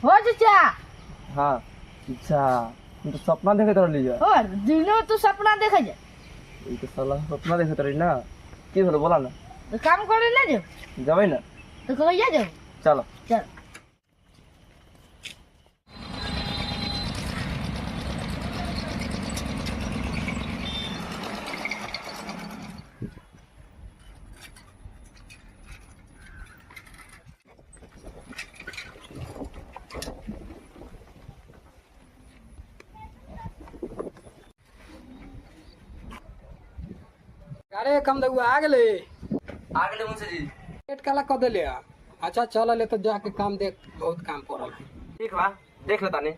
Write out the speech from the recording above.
हो चाचा। हाँ अच्छा तुम तो सपना देखे तर लिया और दिनों तो सपना देखा जाए ये तो साला सपना देखे तर ना की হলো বলা না तो काम करे ना जो যাবে না तो कहिया जाओ। চলো चल अरे कम दगुआ आ गेले। आ गेले मुझसे जी पेट काला कह देले। अच्छा चल ले तो जाके काम देख, बहुत काम पड़ल है। ठीक बा देख लेता ने